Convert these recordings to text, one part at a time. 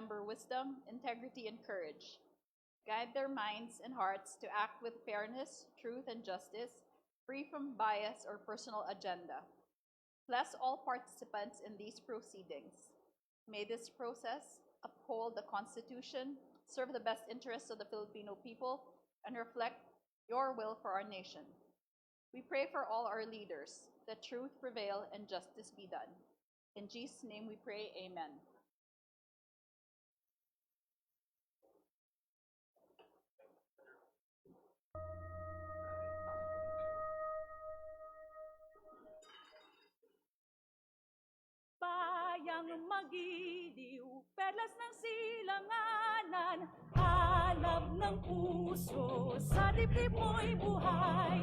member wisdom, integrity, and courage. Guide their minds and hearts to act with fairness, truth, and justice, free from bias or personal agenda. Bless all participants in these proceedings. May this process uphold the Constitution, serve the best interests of the Filipino people, and reflect your will for our nation. We pray for all our leaders, that truth prevail and justice be done. In Jesus' name we pray, amen. Bayang magiliw, perlas ng silanganan, alab ng puso, sa dibdib mo'y buhay.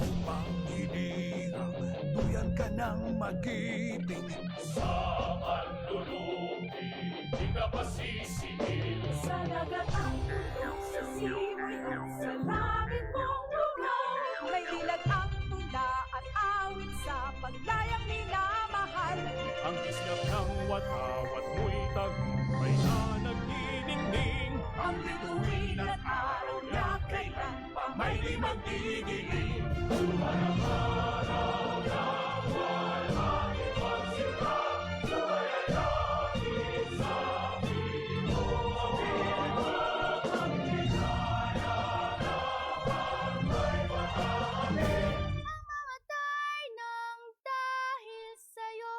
Lupang hinirang, duyan ka ng magiting. Sa manlulupi, di ka pasisingil. Sa dagat ang tutok, sa simoy at sa langit mong lugar. May dilag ang tula at awit sa paglayang minamahal. Ang islap ng watawat mo'y tagumpay na nagniningning. Ang bituin at araw na kailan pa may di magdidilim. Mamatay ng dahil sa'yo.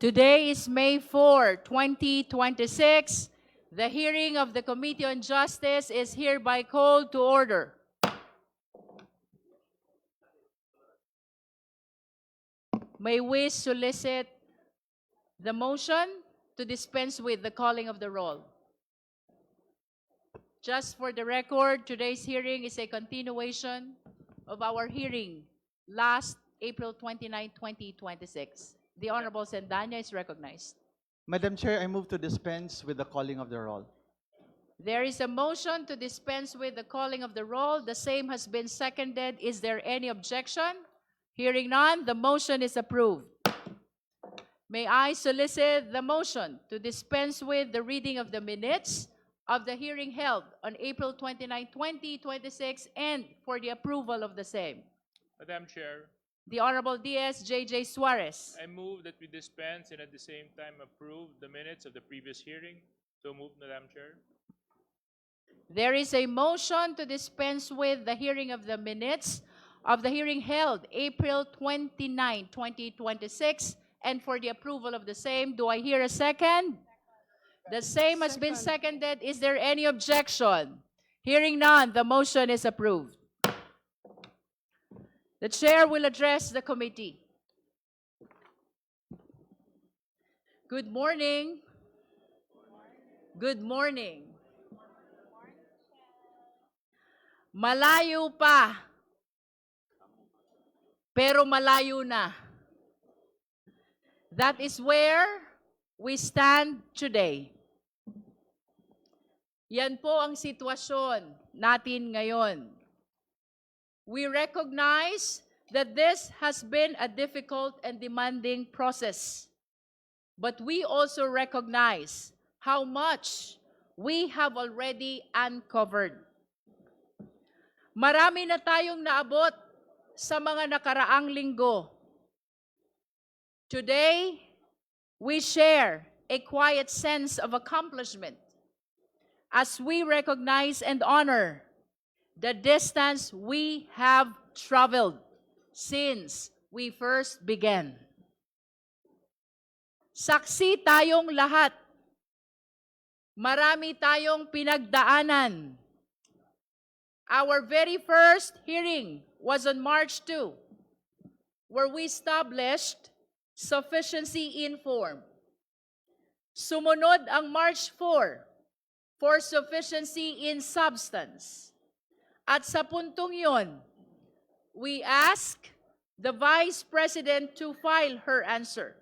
Today is May 4, 2026. The hearing of the Committee on Justice is hereby called to order. May we solicit the motion to dispense with the calling of the roll. Just for the record, today's hearing is a continuation of our hearing last April 29, 2026. The Honorable Sendanya is recognized. Madam Chair, I move to dispense with the calling of the roll. There is a motion to dispense with the calling of the roll. The same has been seconded. Is there any objection? Hearing none, the motion is approved. May I solicit the motion to dispense with the reading of the minutes of the hearing held on April 29, 2026 and for the approval of the same. Madam Chair, The Honorable D.S.J.J. Suarez. I move that we dispense and at the same time approve the minutes of the previous hearing. So moved, Madam Chair. There is a motion to dispense with the hearing of the minutes of the hearing held April 29, 2026 and for the approval of the same. Do I hear a second? The same has been seconded. Is there any objection? Hearing none, the motion is approved. The chair will address the committee. Good morning. Good morning. Malayo pa, pero malayo na. That is where we stand today. Yan po ang sitwasyon natin ngayon. We recognize that this has been a difficult and demanding process. But we also recognize how much we have already uncovered. Marami na tayong naabot sa mga nakaraang linggo. Today, we share a quiet sense of accomplishment as we recognize and honor the distance we have traveled since we first began. Saksi tayong lahat. Marami tayong pinagdaanan. Our very first hearing was on March 2, where we established sufficiency in form. Sumunod ang March 4 for sufficiency in substance. At sa puntong yon, we asked the Vice President to file her answer.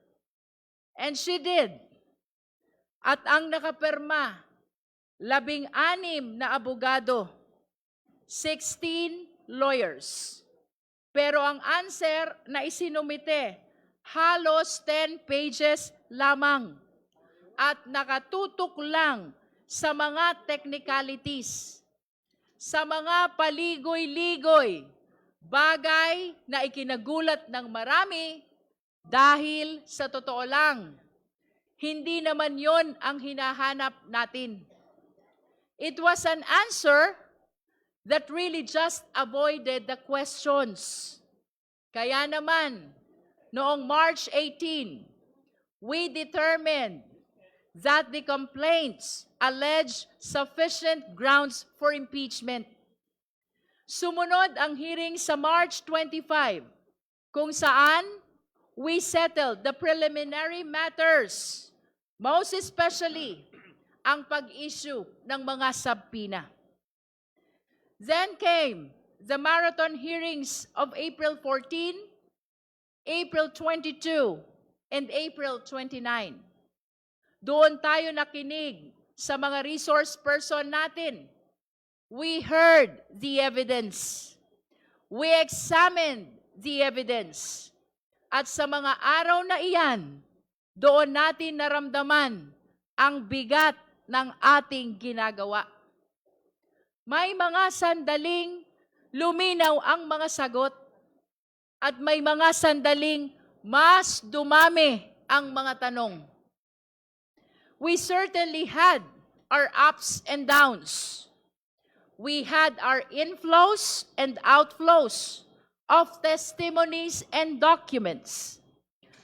And she did. At ang nakapirma 16 na abogado, 16 lawyers. Pero ang answer na isinumite, halos 10 pages lamang at nakatutok lang sa mga technicalities, sa mga paligoy-ligoy, bagay na ikinagulat ng marami dahil sa totoo lang, hindi naman yon ang hinahanap natin. It was an answer that really just avoided the questions. Kaya naman, noong March 18, we determined that the complaints allege sufficient grounds for impeachment. Sumunod ang hearing sa March 25, kung saan we settled the preliminary matters, most especially ang pag-issue ng mga subpoena. Then came the marathon hearings of April 14, April 22, and April 29. Doon tayo nakinig sa mga resource person natin. We heard the evidence. We examined the evidence. At sa mga araw na iyan, doon natin naramdaman ang bigat ng ating ginagawa. May mga sandaling luminaw ang mga sagot at may mga sandaling mas dumami ang mga tanong. We certainly had our ups and downs. We had our inflows and outflows of testimonies and documents.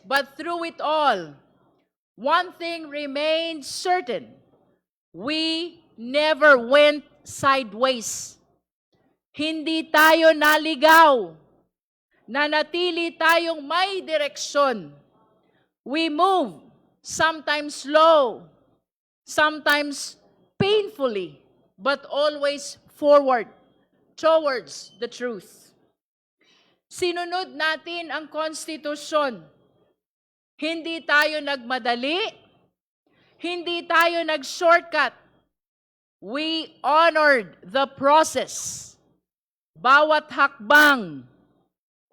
But through it all, one thing remained certain. We never went sideways. Hindi tayo naligaw. Nanatili tayong may direksyon. We move, sometimes slow, sometimes painfully, but always forward towards the truth. Sinunod natin ang konstitusyon. Hindi tayo nagmadali, hindi tayo nag-shortcut. We honored the process. Bawat hakbang,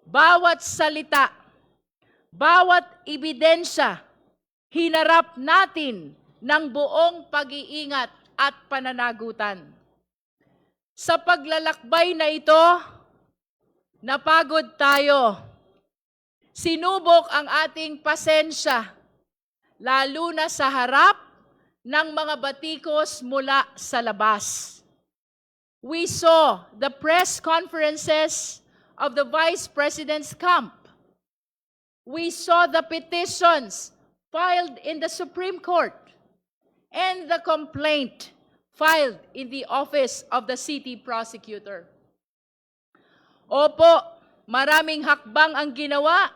bawat salita, bawat ebidensya, hinarap natin ng buong pag-iingat at pananagutan. Sa paglalakbay na ito, napagod tayo. Sinubok ang ating pasensya, lalo na sa harap ng mga batikos mula sa labas. We saw the press conferences of the Vice President's camp. We saw the petitions filed in the Supreme Court and the complaint filed in the office of the city prosecutor. Opo, maraming hakbang ang ginawa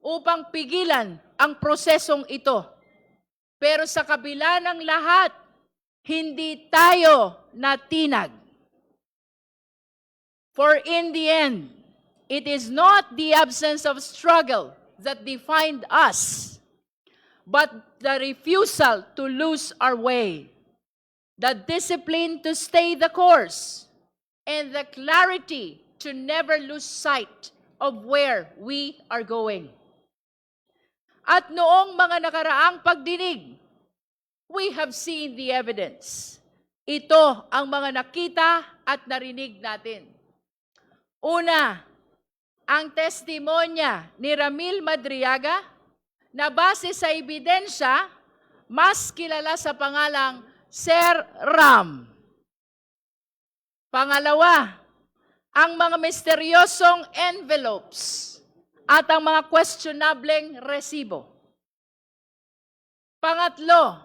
upang pigilan ang prosesong ito. Pero sa kabila ng lahat, hindi tayo natinag. For in the end, it is not the absence of struggle that defined us, but the refusal to lose our way, the discipline to stay the course, and the clarity to never lose sight of where we are going. At noong mga nakaraang pagdinig, we have seen the evidence. Ito ang mga nakita at narinig natin. Una, ang testimonya ni Ramil Madriaga na base sa ebidensya, mas kilala sa pangalang Sir Ram. Pangalawa, ang mga misteryosong envelopes at ang mga questionableng resibo. Pangatlo,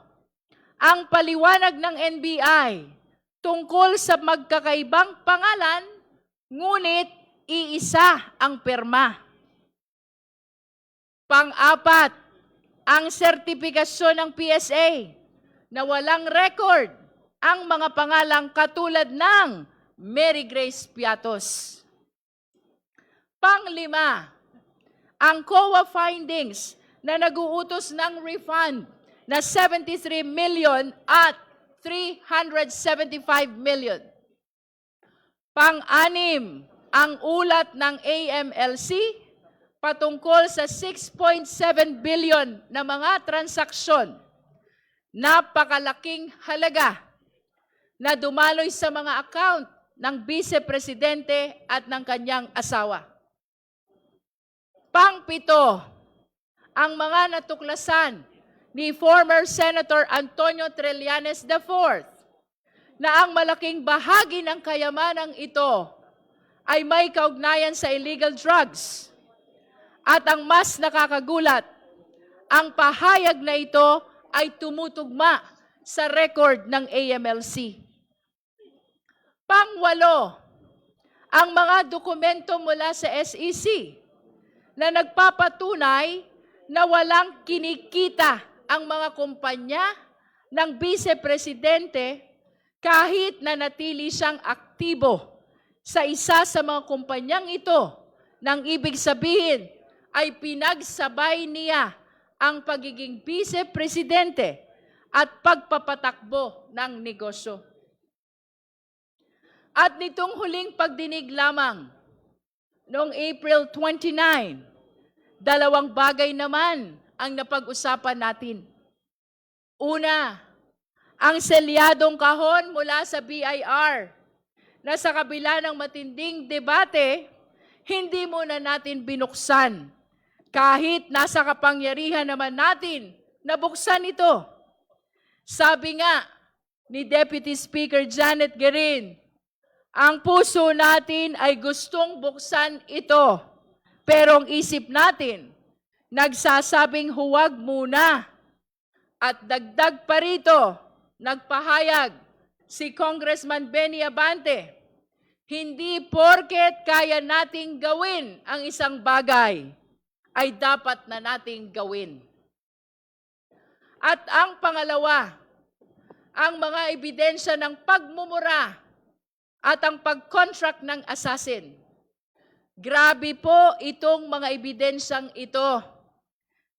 ang paliwanag ng NBI tungkol sa magkakaibang pangalan, ngunit iisa ang pirma. Pang-apat, ang sertipikasyon ng PSA na walang record ang mga pangalang katulad ng Mary Grace Piatos. Pang-lima, ang COA findings na nag-uutos ng refund na 73 million at 375 million. Pang-anim, ang ulat ng AMLC patungkol sa 6.7 billion na mga transaksyon. Napakalaking halaga na dumaloy sa mga account ng Vice Presidente at ng kanyang asawa. Pang-pito, ang mga natuklasan ni former Senator Antonio Trillanes IV na ang malaking bahagi ng kayamanang ito ay may kaugnayan sa illegal drugs. At ang mas nakakagulat, ang pahayag na ito ay tumutugma sa record ng AMLC. Pangwalo, ang mga dokumento mula sa SEC na nagpapatunay na walang kinikita ang mga kumpanya ng Vice Presidente kahit na natili siyang aktibo sa isa sa mga kumpanyang ito, nang ibig sabihin ay pinagsabay niya ang pagiging Vice Presidente at pagpapatakbo ng negosyo. At nitong huling pagdinig lamang, noong April 29, dalawang bagay naman ang napag-usapan natin. Una, ang selyadong kahon mula sa BIR na sa kabila ng matinding debate, hindi muna natin binuksan. Kahit nasa kapangyarihan naman natin na buksan ito. Sabi nga ni Deputy Speaker Janet Guerin, ang puso natin ay gustong buksan ito, pero ang isip natin, nagsasabing huwag muna. At dagdag pa rito, nagpahayag si Congressman Benny Abante, hindi porket kaya nating gawin ang isang bagay, ay dapat na nating gawin. At ang pangalawa, ang mga ebidensya ng pagmumura at ang pag-contract ng assassin. Grabe po itong mga ebidensyang ito,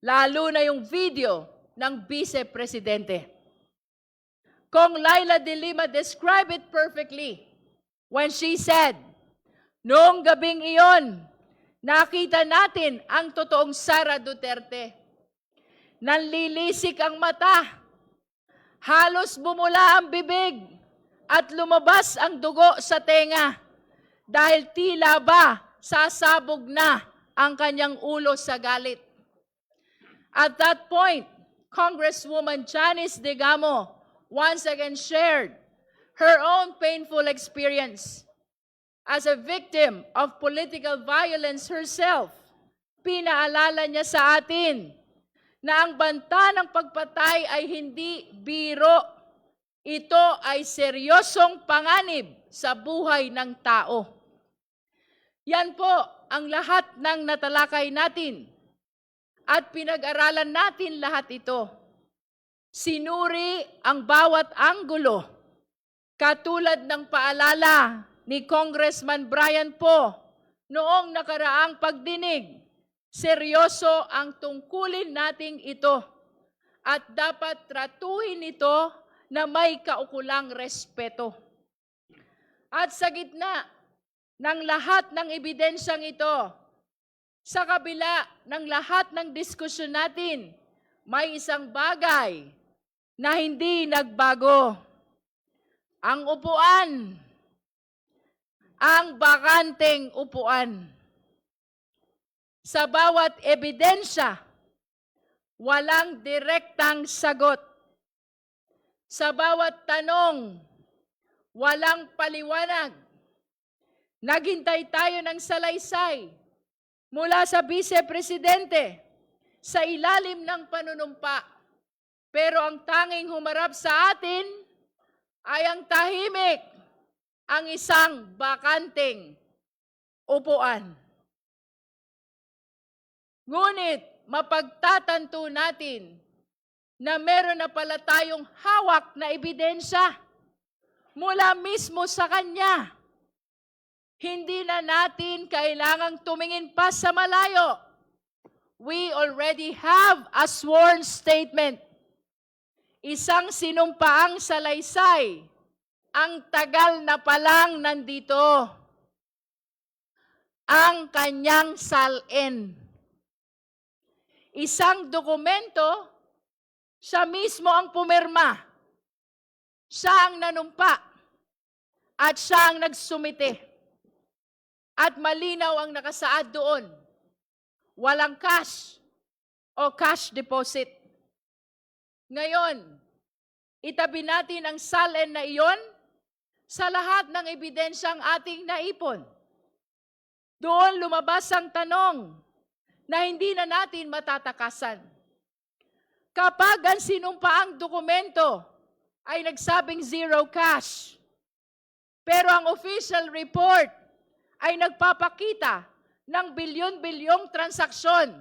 lalo na yung video ng Vice Presidente. Kong Laila de Lima described it perfectly when she said, noong gabing iyon, nakita natin ang totoong Sara Duterte. Nanlilisik ang mata, halos bumula ang bibig, at lumabas ang dugo sa tenga dahil tila ba sasabog na ang kanyang ulo sa galit. At that point, Congresswoman Janice Digamo once again shared her own painful experience. As a victim of political violence herself, pinaalala niya sa atin na ang banta ng pagpatay ay hindi biro. Ito ay seryosong panganib sa buhay ng tao. Yan po ang lahat ng natalakay natin at pinag-aralan natin lahat ito. Sinuri ang bawat anggulo, katulad ng paalala ni Congressman Brian Poe noong nakaraang pagdinig. Seryoso ang tungkulin nating ito at dapat tratuhin ito na may kaukulang respeto. At sa gitna ng lahat ng ebidensyang ito, sa kabila ng lahat ng diskusyon natin, may isang bagay na hindi nagbago. Ang upuan, ang bakanteng upuan. Sa bawat ebidensya, walang direktang sagot. Sa bawat tanong, walang paliwanag. Naghintay tayo ng salaysay mula sa Vice Presidente sa ilalim ng panunumpa. Pero ang tanging humarap sa atin ay ang tahimik, ang isang bakanteng upuan. Ngunit mapagtatanto natin na meron na pala tayong hawak na ebidensya mula mismo sa Kanya. Hindi na natin kailangang tumingin pa sa malayo. We already have a sworn statement. isang sinumpaang salaysay, ang tagal na palang nandito, ang kanyang salin. Isang dokumento, siya mismo ang pumirma, siya ang nanumpa, at siya ang nagsumite. At malinaw ang nakasaad doon, walang cash o cash deposit. Ngayon, itabi natin ang salin na iyon sa lahat ng ebidensyang ating naipon. Doon lumabas ang tanong na hindi na natin matatakasan. Kapag ang sinumpaang dokumento ay nagsabing zero cash, pero ang official report ay nagpapakita ng bilyon-bilyong transaksyon,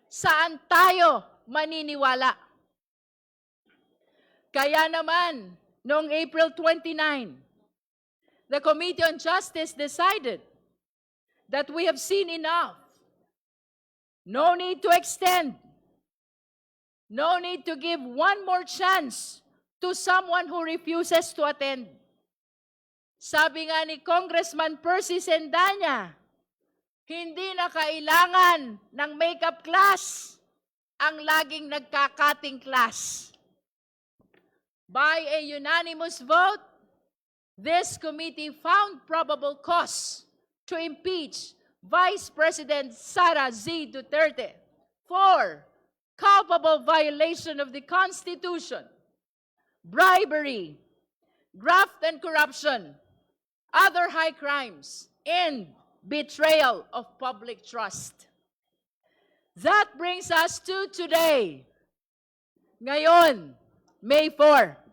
saan tayo maniniwala? Kaya naman, noong April 29, the Committee on Justice decided that we have seen enough. No need to extend. No need to give one more chance to someone who refuses to attend. Sabi nga ni Congressman Percy Sendanya, hindi na kailangan ng makeup class ang laging nagkakating class. By a unanimous vote, this committee found probable cause to impeach Vice President Sara Z. Duterte for culpable violation of the Constitution, bribery, graft and corruption, other high crimes, and betrayal of public trust. That brings us to today. Ngayon, May 4.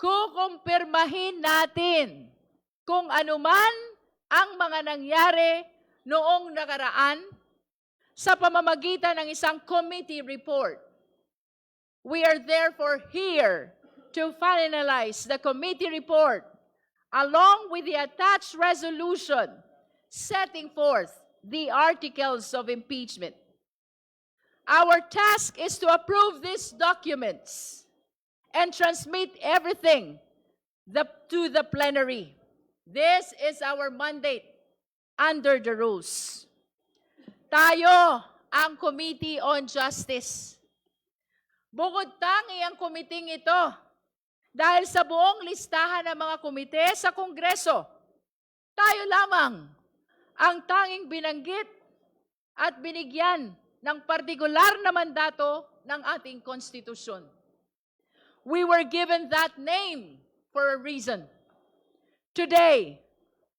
Kukumpirmahin natin kung anuman ang mga nangyari noong nakaraan sa pamamagitan ng isang committee report. We are therefore here to finalize the committee report along with the attached resolution setting forth the articles of impeachment. Our task is to approve these documents and transmit everything to the plenary. This is our mandate under the rules. Tayo ang Committee on Justice. Bukod tangi ang committee ito dahil sa buong listahan ng mga komite sa Kongreso, tayo lamang ang tanging binanggit at binigyan ng partikular na mandato ng ating konstitusyon. We were given that name for a reason. Today,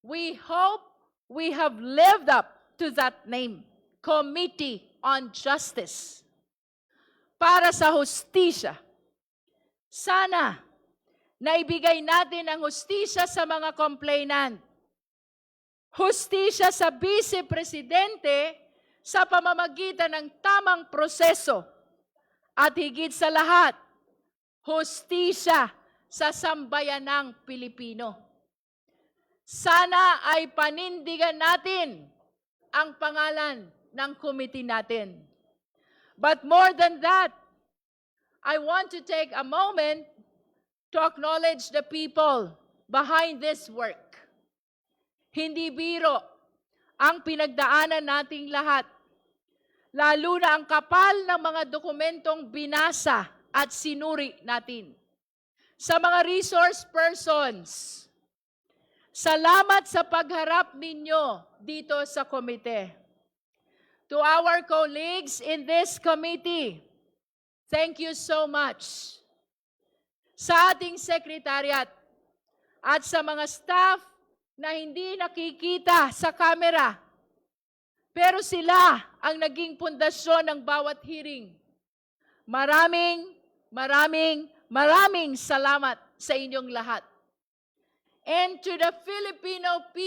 we hope we have lived up to that name, Committee on Justice. Para sa hustisya, sana naibigay natin ang hustisya sa mga complainant. Hustisya sa Vice Presidente sa pamamagitan ng tamang proseso. At higit sa lahat, hustisya sa sambayanang Pilipino. Sana ay panindigan natin ang pangalan ng committee natin. But more than that, I want to take a moment to acknowledge the people behind this work. Hindi biro ang pinagdaanan nating lahat, lalo na ang kapal ng mga dokumentong binasa at sinuri natin. Sa mga resource persons, salamat sa pagharap ninyo dito sa komite. To our colleagues in this committee, thank you so much. Sa ating sekretariat at sa mga staff na hindi nakikita sa kamera, pero sila ang naging pundasyon ng bawat hearing. Maraming salamat sa inyong lahat. And to the Filipino people,